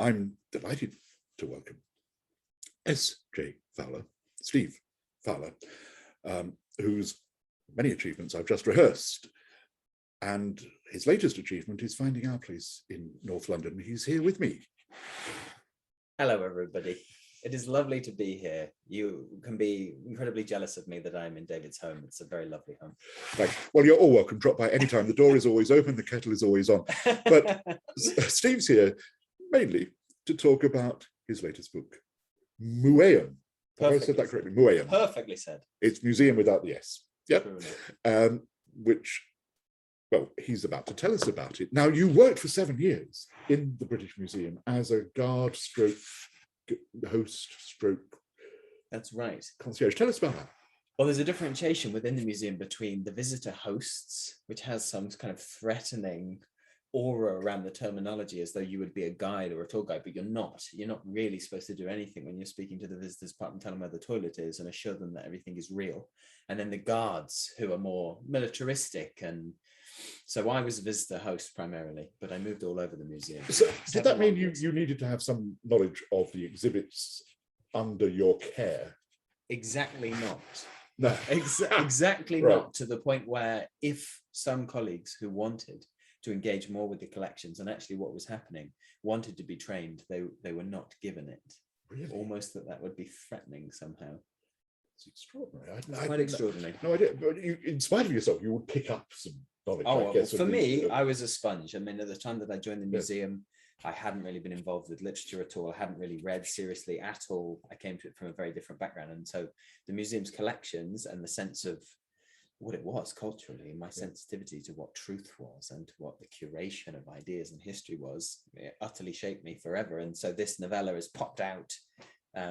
I'm delighted to welcome S.J. Fowler, Steve Fowler, whose many achievements I've just rehearsed. And his latest achievement is finding our place in North London. He's here with me. Hello, everybody. It is lovely to be here. You can be incredibly jealous of me that I'm in David's home. It's a very lovely home. Thanks. Well, you're all welcome. Drop by anytime. The door is always open. The kettle is always on. But Steve's here mainly to talk about his latest book, MUEUM. Have I said that correctly? MUEUM. Perfectly said. It's museum without the S. Yep. Which, well, he's about to tell us about it. Now, you worked for 7 years in the British Museum as a guard stroke host stroke. That's right. Concierge. Tell us about that. Well, there's a differentiation within the museum between the visitor hosts, which has some kind of threatening aura around the terminology as though you would be a guide or a tour guide, but you're not. You're not really supposed to do anything when you're speaking to the visitors apart from tell them where the toilet is and assure them that everything is real. And then the guards, who are more militaristic, and so I was a visitor host primarily, but I moved all over the museum. So did that mean you needed to have some knowledge of the exhibits under your care? Exactly not. No. Exactly Right. not, to the point where if some colleagues who wanted to engage more with the collections and actually what was happening wanted to be trained, they were not given it. Really? Almost that would be threatening somehow. It's extraordinary. Quite extraordinary. No idea. But you, in spite of yourself, you would pick up some knowledge. Oh, I well, guess, for me, I was a sponge. I mean, at the time that I joined the museum, I hadn't really been involved with literature at all. I hadn't really read seriously at all. I came to it from a very different background. And so the museum's collections and the sense of what it was culturally, and my sensitivity to what truth was and to what the curation of ideas and history was, it utterly shaped me forever. And so this novella has popped out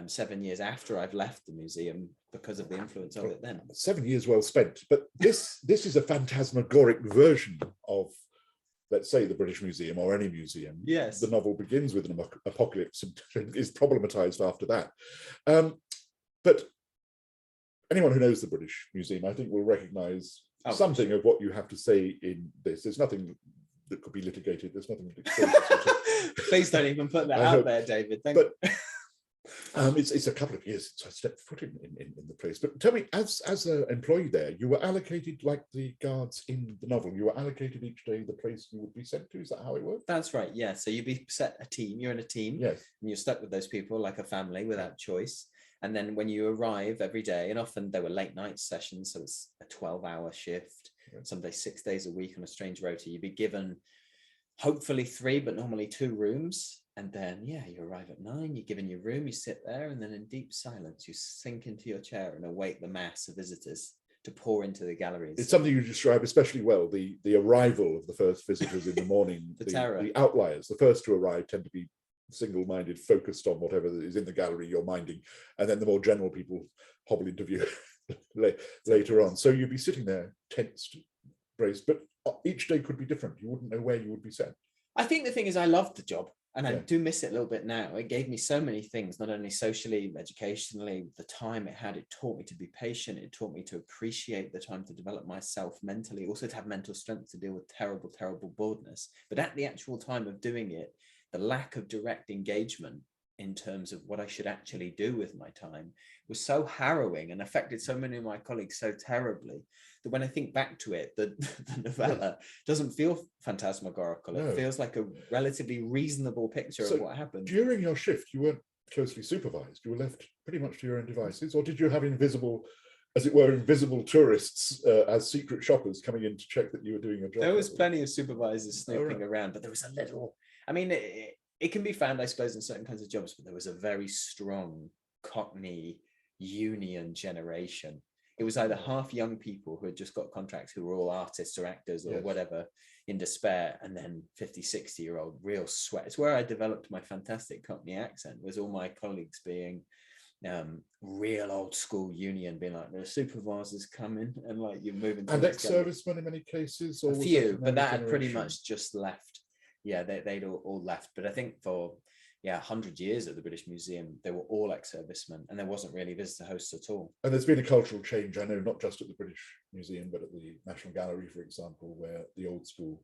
7 years after I've left the museum because of the influence of it then. 7 years well spent. But this is a phantasmagoric version of, let's say, the British Museum or any museum. Yes. The novel begins with an apocalypse and is problematized after that. But anyone who knows the British Museum, I think, will recognize something of what you have to say in this. There's nothing that could be litigated. There's nothing that exposes. Please don't even put that out there, David. It's a couple of years since I stepped foot in the place. But tell me, as an employee there, you were allocated, like the guards in the novel, you were allocated each day the place you would be sent to. Is that how it worked? That's right, yeah. So you'd be set a team, you're in a team, yes, and you're stuck with those people like a family without choice. And then when you arrive every day, and often there were late night sessions, so it's a 12-hour shift, some days 6 days a week on a strange rota, you'd be given hopefully 3, but normally 2 rooms. And then, yeah, you arrive at 9, you're given your room, you sit there, and then in deep silence, you sink into your chair and await the mass of visitors to pour into the galleries. It's something you describe especially well, the arrival of the first visitors in the morning. The terror. The outliers, the first to arrive tend to be single-minded, focused on whatever is in the gallery you're minding. And then the more general people hobble into view later on. So you'd be sitting there tensed, braced, but each day could be different. You wouldn't know where you would be sent. I think the thing is, I loved the job. And I do miss it a little bit now. It gave me so many things, not only socially, educationally, the time it had. It taught me to be patient. It taught me to appreciate the time to develop myself mentally, also to have mental strength to deal with terrible, terrible boredness. But at the actual time of doing it, the lack of direct engagement in terms of what I should actually do with my time was so harrowing and affected so many of my colleagues so terribly that when I think back to it, the novella doesn't feel phantasmagorical. No. It feels like a relatively reasonable picture of what happened. During your shift, you weren't closely supervised. You were left pretty much to your own devices, or did you have invisible, as it were, invisible tourists as secret shoppers coming in to check that you were doing your job? There was plenty of supervisors snooping around, but there was a little, I mean, it can be found, I suppose, in certain kinds of jobs, but there was a very strong Cockney union generation. It was either half young people who had just got contracts who were all artists or actors or whatever in despair, and then 50, 60-year-old real sweat. It's where I developed my fantastic Cockney accent, was all my colleagues being real old school union, being like, the supervisors coming, and like you're moving. And ex-servicemen in many cases? Or a few, but that had pretty much just left. Yeah, they'd all left. But I think for 100 years at the British Museum, they were all ex-servicemen, and there wasn't really visitor hosts at all. And there's been a cultural change, I know, not just at the British Museum, but at the National Gallery, for example, where the old school...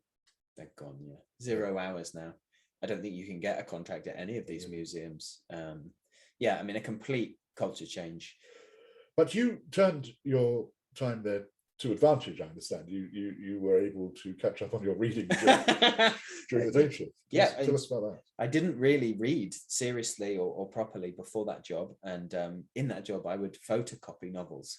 They're gone, 0 hours now. I don't think you can get a contract at any of these museums. Yeah, I mean, a complete culture change. But you turned your time there to advantage, I understand. You were able to catch up on your reading during the day shift. Yeah, tell us about that. I didn't really read seriously or properly before that job. And in that job, I would photocopy novels,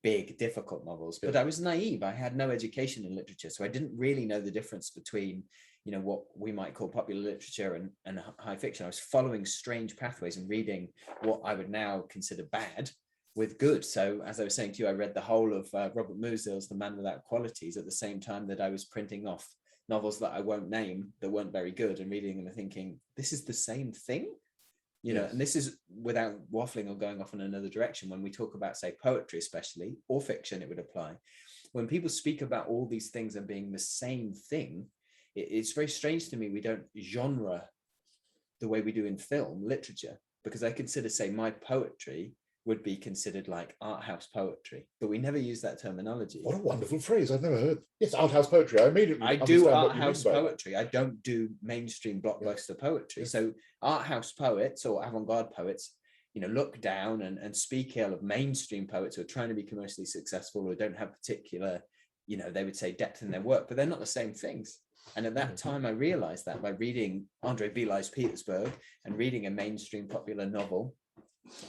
big, difficult novels. But I was naive. I had no education in literature. So I didn't really know the difference between, you know, what we might call popular literature and high fiction. I was following strange pathways and reading what I would now consider bad with good. So as I was saying to you, I read the whole of Robert Musil's The Man Without Qualities at the same time that I was printing off novels that I won't name that weren't very good and reading them and thinking, this is the same thing, you know. And this is without waffling or going off in another direction. When we talk about, say, poetry especially, or fiction, it would apply. When people speak about all these things and being the same thing, it's very strange to me we don't genre the way we do in film literature, because I consider, say, my poetry would be considered like art house poetry, but we never use that terminology. What a wonderful phrase. I've never heard. Yes, art house poetry. I do art house poetry. I don't do mainstream blockbuster poetry. So art house poets or avant-garde poets, you know, look down and speak ill of mainstream poets who are trying to be commercially successful or don't have particular, you know, they would say depth in their work, but they're not the same things. And at that time, I realized that by reading Andre Bely's Petersburg and reading a mainstream popular novel,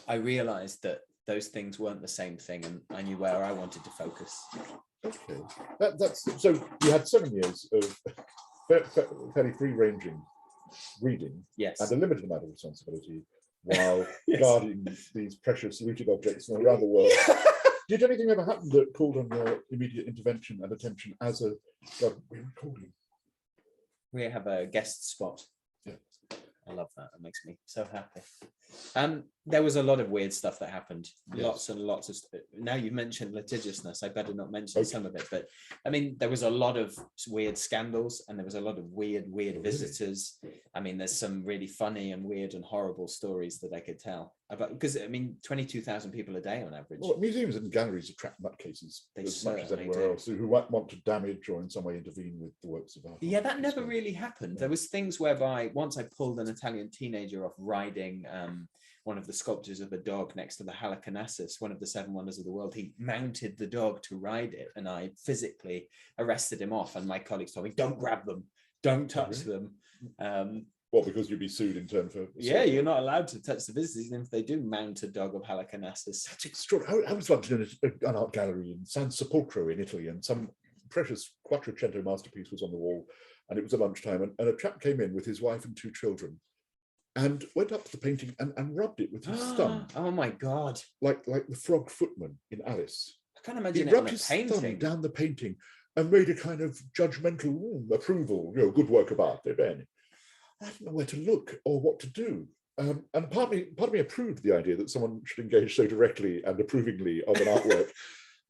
I realized that those things weren't the same thing, and I knew where I wanted to focus. Okay, that's so. You had 7 years of fairly free-ranging reading, yes, and a limited amount of responsibility, while guarding these precious looted objects from around the world. Did anything ever happen that called on your immediate intervention and attention as a? God, we're recording. We have a guest spot. Yeah. I love that. It makes me so happy. There was a lot of weird stuff that happened. Lots and lots of stuff. Now you've mentioned litigiousness, I better not mention some of it. But I mean, there was a lot of weird scandals, and there was a lot of weird visitors. I mean, there's some really funny and weird and horrible stories that I could tell about, because I mean, 22,000 people a day on average. Well, museums and galleries attract nutcases as much as anywhere else who might want to damage or in some way intervene with the works of art. Yeah, that never really happened. There was things whereby once I pulled an Italian teenager off riding one of the sculptures of a dog next to the Halicarnassus, one of the 7 wonders of the world. He mounted the dog to ride it, and I physically arrested him off. And my colleagues told me, "Don't grab them, don't touch them." What, because you'd be sued in turn for? Yeah, you're not allowed to touch the visitors, even if they do mount a dog of Halicarnassus. That's extraordinary. I was once in an art gallery in San Sepolcro in Italy, and some precious Quattrocento masterpiece was on the wall, and it was at lunchtime, and a chap came in with his wife and 2 children, and went up to the painting and rubbed it with his thumb. Oh my God. Like the frog footman in Alice. I can't imagine he rubbed his thumb down the painting and made a kind of judgmental approval, you know, good work of art, bene. I didn't know where to look or what to do. And part of me approved the idea that someone should engage so directly and approvingly of an artwork.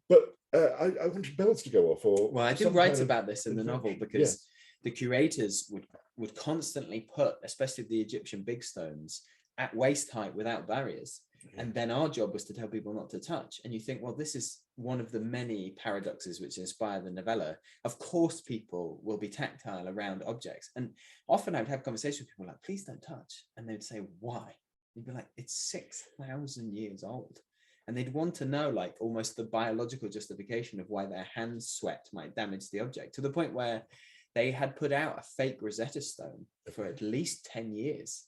But I wanted bells to go off. Well, I did write about this in the novel, because the curators would constantly put, especially the Egyptian big stones, at waist height without barriers. And then our job was to tell people not to touch. And you think, well, this is one of the many paradoxes which inspire the novella. Of course, people will be tactile around objects. And often I would have conversations with people like, please don't touch. And they'd say, why? You'd be like, it's 6,000 years old. And they'd want to know, like, almost the biological justification of why their hands sweat might damage the object, to the point where they had put out a fake Rosetta Stone for at least 10 years.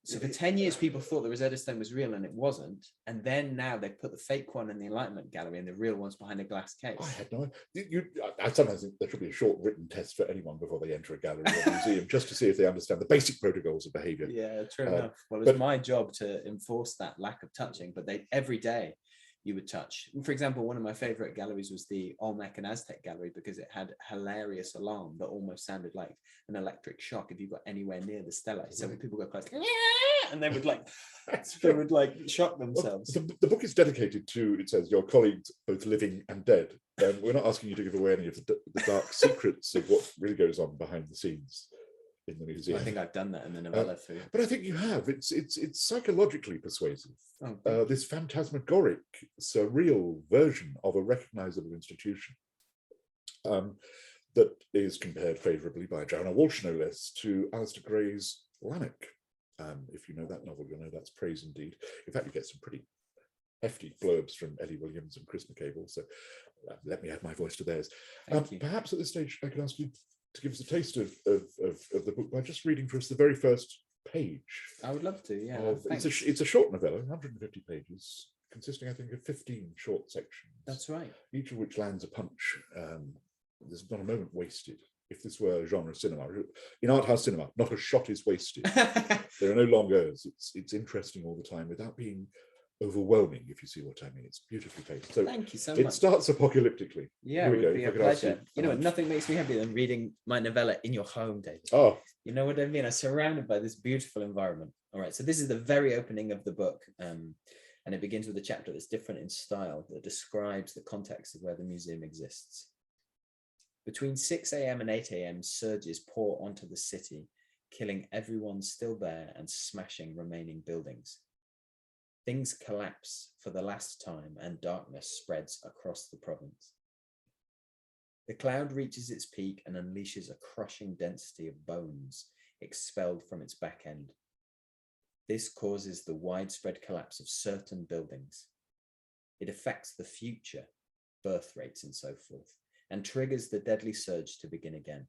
So for 10 years, people thought the Rosetta Stone was real, and it wasn't. And then now they've put the fake one in the Enlightenment Gallery and the real one's behind a glass case. I had no idea. I sometimes think there should be a short written test for anyone before they enter a gallery or a museum, just to see if they understand the basic protocols of behavior. Yeah, true enough. Well, it was my job to enforce that lack of touching, but every day you would touch. For example, one of my favorite galleries was the Olmec and Aztec gallery, because it had a hilarious alarm that almost sounded like an electric shock if you got anywhere near the stela. So when people go close, and they would shock themselves. Well, the book is dedicated to, it says, your colleagues, both living and dead. We're not asking you to give away any of the dark secrets of what really goes on behind the scenes in the museum. I think I've done that in the novella too. But I think you have. It's psychologically persuasive. This that is compared favourably by Joanna Walsh, no less, to Alistair Gray's Lanark. If you know that novel, you'll know that's praise indeed. In fact, you get some pretty hefty blurbs from Ellie Williams and Chris McCable, so let me add my voice to theirs. Perhaps at this stage, I could ask you to give us a taste of the book by just reading for us the very first page. I would love to, yeah. It's a short novella, 150 pages, consisting, I think, of 15 short sections. That's right. Each of which lands a punch. There's not a moment wasted. If this were genre cinema, in art house cinema, not a shot is wasted. There are no long goes. It's interesting all the time without being overwhelming, if you see what I mean. It's beautifully paced. So thank you so much. It starts apocalyptically. Yeah, it would be a pleasure. You know what, nothing makes me happier than reading my novella in your home, David. Oh. You know what I mean? I'm surrounded by this beautiful environment. All right, so this is the very opening of the book. And it begins with a chapter that's different in style, that describes the context of where the museum exists. Between 6 a.m. and 8 a.m, surges pour onto the city, killing everyone still there and smashing remaining buildings. Things collapse for the last time and darkness spreads across the province. The cloud reaches its peak and unleashes a crushing density of bones expelled from its back end. This causes the widespread collapse of certain buildings. It affects the future, birth rates and so forth, and triggers the deadly surge to begin again.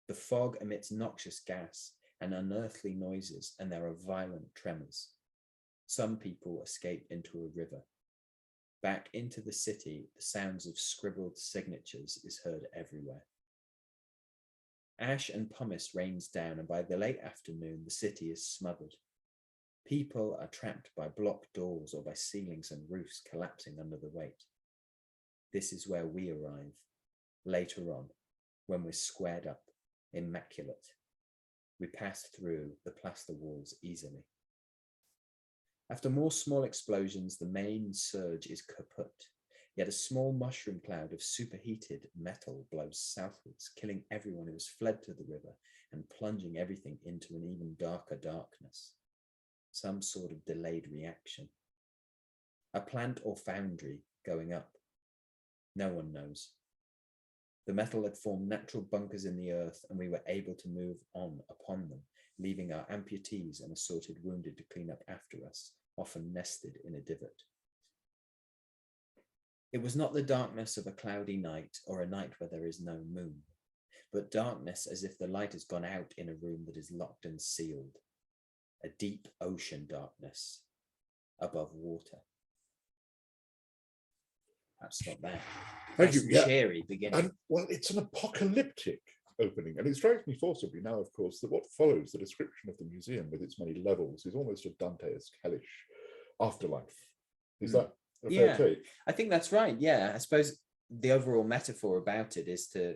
The fog emits noxious gas and unearthly noises, and there are violent tremors. Some people escape into a river. Back into the city, the sounds of scribbled signatures is heard everywhere. Ash and pumice rains down, and by the late afternoon, the city is smothered. People are trapped by blocked doors or by ceilings and roofs collapsing under the weight. This is where we arrive, later on, when we're squared up, immaculate. We pass through the plaster walls easily. After more small explosions, the main surge is kaput, yet a small mushroom cloud of superheated metal blows southwards, killing everyone who has fled to the river and plunging everything into an even darker darkness. Some sort of delayed reaction. A plant or foundry going up. No one knows. The metal had formed natural bunkers in the earth, and we were able to move on upon them, leaving our amputees and assorted wounded to clean up after us, often nested in a divot. It was not the darkness of a cloudy night or a night where there is no moon, but darkness as if the light has gone out in a room that is locked and sealed. A deep ocean darkness above water. I'll stop there. Thank you. Yeah. Cheery beginning. And, well, it's an apocalyptic opening, and it strikes me forcibly now, of course, that what follows, the description of the museum with its many levels, is almost a Dantesque, hellish afterlife. Is that a fair take? I think that's right. Yeah, I suppose the overall metaphor about it is to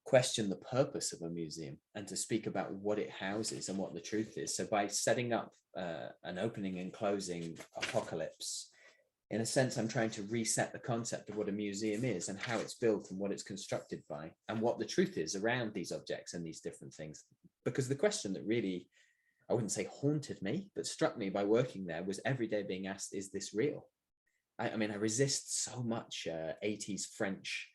question the purpose of a museum and to speak about what it houses and what the truth is. So by setting up an opening and closing apocalypse, in a sense, I'm trying to reset the concept of what a museum is and how it's built and what it's constructed by and what the truth is around these objects and these different things. Because the question that really, I wouldn't say haunted me, but struck me by working there was every day being asked, is this real? I mean, I resist so much 80s French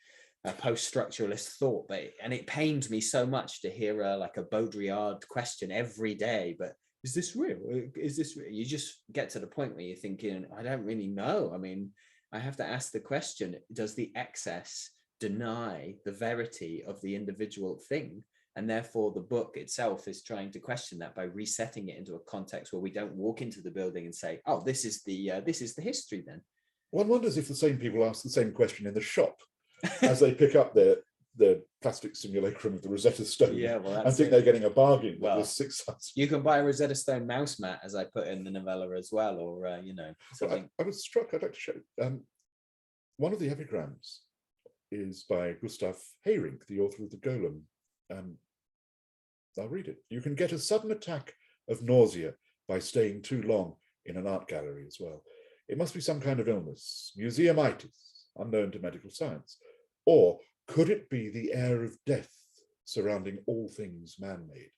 post-structuralist thought, and it pains me so much to hear like a Baudrillard question every day, but is this real? Is this real? You just get to the point where you're thinking, I don't really know. I mean, I have to ask the question, does the excess deny the verity of the individual thing? And therefore the book itself is trying to question that by resetting it into a context where we don't walk into the building and say, oh, this is the history then. One wonders if the same people ask the same question in the shop as they pick up their plastic simulacrum of the Rosetta Stone. Yeah, well, I think they're getting a bargain. Well, $6. You can buy a Rosetta Stone mouse mat, as I put in the novella as well, or something. I was struck. I'd like to show. One of the epigrams is by Gustav Heyrink, the author of the Golem. I'll read it. You can get a sudden attack of nausea by staying too long in an art gallery as well. It must be some kind of illness, museumitis, unknown to medical science. Or could it be the air of death surrounding all things man-made,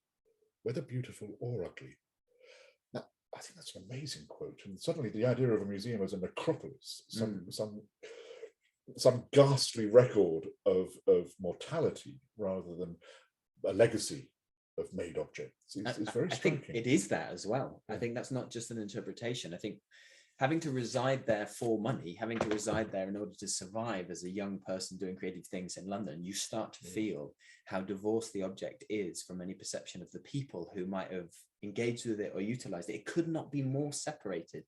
whether beautiful or ugly? Now, I think that's an amazing quote. And suddenly the idea of a museum as a necropolis, some some ghastly record of mortality rather than a legacy of made objects. It's very striking. I think it is that as well. Yeah. I think that's not just an interpretation. I think having to reside there for money, having to reside there in order to survive as a young person doing creative things in London, you start to feel how divorced the object is from any perception of the people who might have engaged with it or utilized it. It could not be more separated.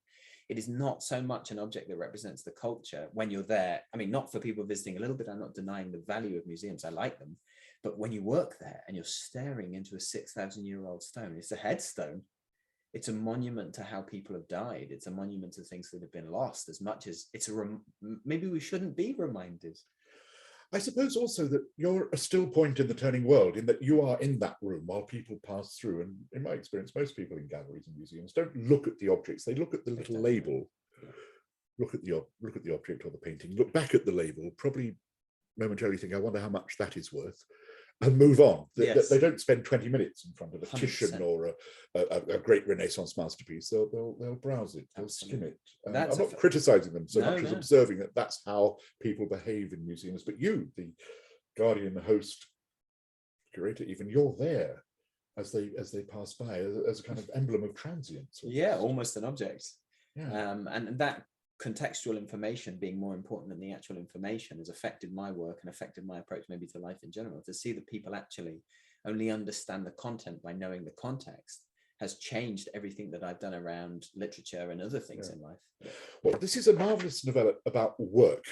It is not so much an object that represents the culture when you're there. I mean, not for people visiting a little bit. I'm not denying the value of museums. I like them. But when you work there and you're staring into a 6,000-year-old stone, it's a headstone. It's a monument to how people have died. It's a monument to things that have been lost, as much as it's maybe we shouldn't be reminded. I suppose also that you're a still point in the turning world, in that you are in that room while people pass through. And in my experience, most people in galleries and museums don't look at the objects. They look at the little label, look at the object or the painting, look back at the label, probably momentarily think, I wonder how much that is worth, and move on. They don't spend 20 minutes in front of a 100%. Titian or a great Renaissance masterpiece. They'll browse it, they'll skim it. I'm not criticizing them so much as observing that that's how people behave in museums. But you, the guardian, the host, curator, even, you're there as they pass by, as a kind of emblem of transience. Yeah, almost an object. Yeah. And that contextual information being more important than the actual information has affected my work and affected my approach maybe to life in general. To see that people actually only understand the content by knowing the context has changed everything that I've done around literature and other things in life. Well, this is a marvelous novella about work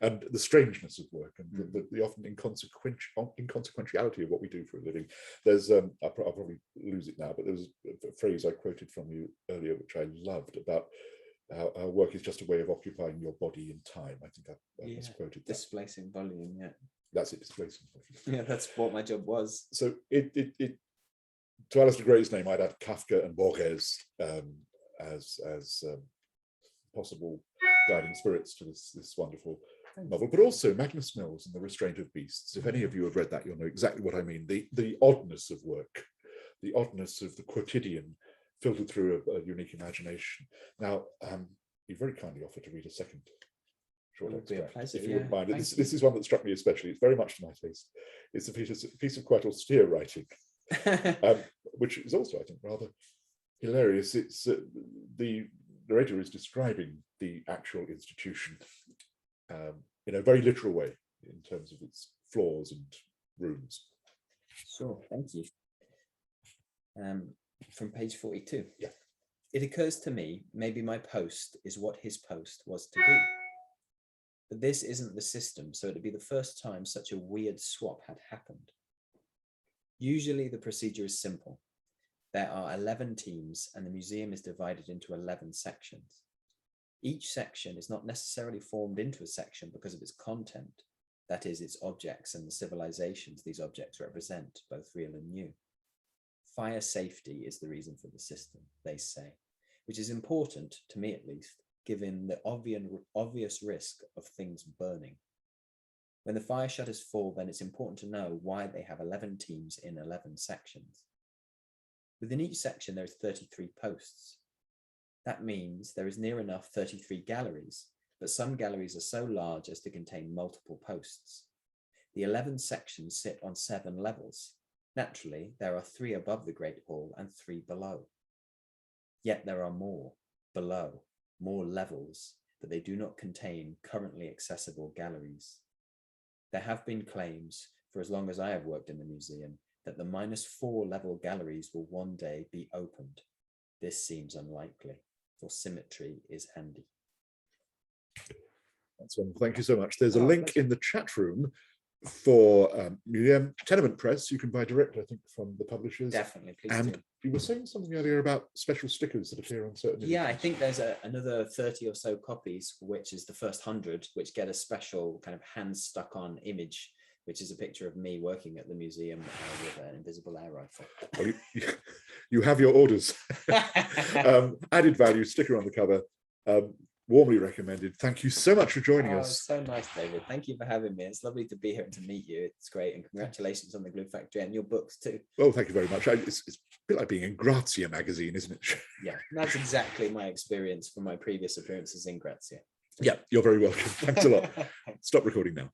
and the strangeness of work and the often inconsequentiality of what we do for a living. There's I'll probably lose it now, but there was a phrase I quoted from you earlier which I loved about how work is just a way of occupying your body in time. I think I misquoted that. Displacing volume, That's it, displacing volume. Yeah, that's what my job was. So it to Alistair Gray's name, I'd add Kafka and Borges as possible guiding spirits to this wonderful novel, but also Magnus Mills and The Restraint of Beasts. If any of you have read that, you'll know exactly what I mean. The oddness of work, the oddness of the quotidian, filtered through a unique imagination. Now, you very kindly offered to read a second short extract, if you wouldn't mind. This is one that struck me especially. It's very much to my taste. It's a piece of quite austere writing, which is also, I think, rather hilarious. It's the narrator is describing the actual institution in a very literal way in terms of its floors and rooms. Sure, thank you. From page 42. Yeah. It occurs to me, maybe my post is what his post was to be. But this isn't the system, so it'd be the first time such a weird swap had happened. Usually the procedure is simple. There are 11 teams and the museum is divided into 11 sections. Each section is not necessarily formed into a section because of its content, that is, its objects and the civilizations these objects represent, both real and new. Fire safety is the reason for the system, they say, which is important, to me at least, given the obvious risk of things burning. When the fire shutters fall, then it's important to know why they have 11 teams in 11 sections. Within each section, there is 33 posts. That means there is near enough 33 galleries, but some galleries are so large as to contain multiple posts. The 11 sections sit on 7 levels. Naturally, there are 3 above the Great Hall and 3 below. Yet there are more below, more levels, but they do not contain currently accessible galleries. There have been claims, for as long as I have worked in the museum, that the -4 level galleries will one day be opened. This seems unlikely, for symmetry is handy. That's wonderful. Thank you so much. There's a link in the chat room for MUEUM Tenement Press. You can buy direct, I think, from the publishers. Definitely, please and do. You were saying something earlier about special stickers that appear on certain. Yeah, I think there's another 30 or so copies, which is the first 100, which get a special kind of hand stuck on image, which is a picture of me working at the museum with an invisible air rifle. Well, you have your orders. Added value, sticker on the cover. Warmly recommended. Thank you so much for joining us. It's so nice, David. Thank you for having me. It's lovely to be here and to meet you. It's great. And congratulations on the Glue Factory and your books too. Well, thank you very much. It's a bit like being in Grazia magazine, isn't it? Yeah, that's exactly my experience from my previous appearances in Grazia. Yeah, you're very welcome. Thanks a lot. Stop recording now.